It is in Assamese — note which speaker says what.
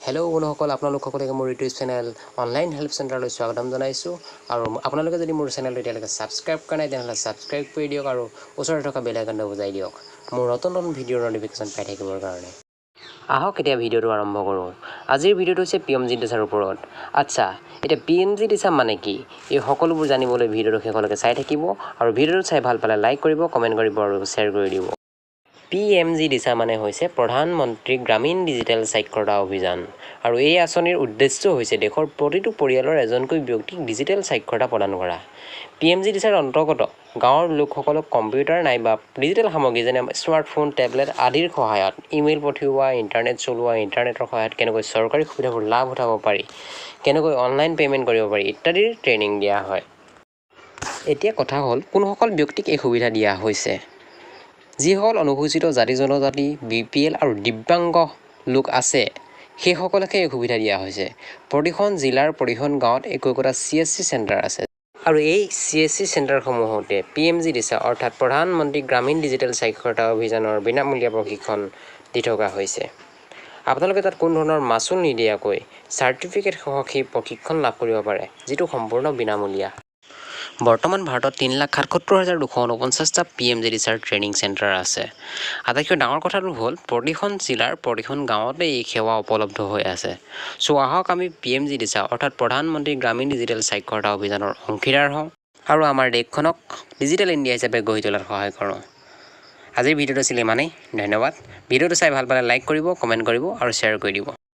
Speaker 1: হেল্ল' বন্ধুসকল আপোনালোক সকলোকে মোৰ ইউটিউব চেনেল অনলাইন হেল্প চেণ্টাৰলৈ স্বাগতম জনাইছোঁ আৰু আপোনালোকে যদি মোৰ চেনেলটো এতিয়ালৈকে ছাবস্ক্ৰাইব কৰা নাই তেনেহ'লে ছাবস্ক্ৰাইব কৰি দিয়ক আৰু ওচৰতে থকা বেল আইকনটো বজাই দিয়ক মোৰ নতুন নতুন ভিডিঅ'ৰ নটিফিকেশ্যন পাই থাকিবৰ কাৰণে আহক এতিয়া ভিডিঅ'টো আৰম্ভ কৰোঁ আজিৰ ভিডিঅ'টো হৈছে PMG-DISHAৰ ওপৰত আচ্ছা এতিয়া PMG-DISHA মানে কি এই সকলোবোৰ জানিবলৈ ভিডিঅ'টো শেষলৈকে চাই থাকিব আৰু ভিডিঅ'টো চাই ভাল পালে লাইক কৰিব কমেণ্ট কৰিব আৰু শ্বেয়াৰ কৰি দিব PMG-DISHA মানে হৈছে প্ৰধান মন্ত্ৰী গ্ৰামীণ ডিজিটেল সাক্ষৰতা অভিযান আৰু এই আঁচনিৰ উদ্দেশ্য হৈছে দেশৰ প্ৰতিটো পৰিয়ালৰ এজনকৈ ব্যক্তিক ডিজিটেল সাক্ষৰতা প্ৰদান কৰা PMG-DISHAৰ অন্তৰ্গত গাঁৱৰ লোকসকলক কম্পিউটাৰ নাইবা ডিজিটেল সামগ্ৰী যেনে স্মাৰ্টফোন টেবলেট আদিৰ সহায়ত ইমেইল পঠিওৱা ইণ্টাৰনেট চলোৱা ইণ্টাৰনেটৰ সহায়ত কেনেকৈ চৰকাৰী সুবিধাবোৰ লাভ উঠাব পাৰি কেনেকৈ অনলাইন পে'মেণ্ট কৰিব পাৰি ইত্যাদিৰ ট্ৰেইনিং দিয়া হয় এতিয়া কথা হ'ল কোনসকল ব্যক্তিক এই সুবিধা দিয়া হৈছে যিসকল অনুসূচিত জাতি জনজাতি BPL আৰু দিব্যাংগ লোক আছে সেইসকলকে এই সুবিধা দিয়া হৈছে প্ৰতিখন জিলাৰ প্ৰতিখন গাঁৱত একোটা CSC চেণ্টাৰ আছে আৰু এই CSC চেণ্টাৰসমূহতে PMG-DISHA অৰ্থাৎ প্ৰধান মন্ত্ৰী গ্ৰামীণ ডিজিটেল সাক্ষৰতা অভিযানৰ বিনামূলীয়া প্ৰশিক্ষণ দি থকা হৈছে আপোনালোকে তাত কোনো ধৰণৰ মাচুল নিদিয়াকৈ চাৰ্টিফিকেট সহ সেই প্ৰশিক্ষণ লাভ কৰিব পাৰে যিটো সম্পূৰ্ণ বিনামূলীয়া বৰ্তমান ভাৰতত 3,77,249টা PMG-DISHAৰ ট্ৰেইনিং চেণ্টাৰ আছে আটাইতকৈ ডাঙৰ কথাটো হ'ল প্ৰতিখন জিলাৰ প্ৰতিখন গাঁৱতে এই সেৱা উপলব্ধ হৈ আছে আহক আমি PMG-DISHA অৰ্থাৎ প্ৰধানমন্ত্ৰী গ্ৰামীণ ডিজিটেল সাক্ষৰতা অভিযানৰ অংশীদাৰ হওঁ আৰু আমাৰ দেশখনক ডিজিটেল ইণ্ডিয়া হিচাপে গঢ়ি তোলাত সহায় কৰোঁ আজিৰ ভিডিঅ'টো আছিল ইমানেই ধন্যবাদ ভিডিঅ'টো চাই ভাল পালে লাইক কৰিব কমেণ্ট কৰিব আৰু শ্বেয়াৰ কৰি দিব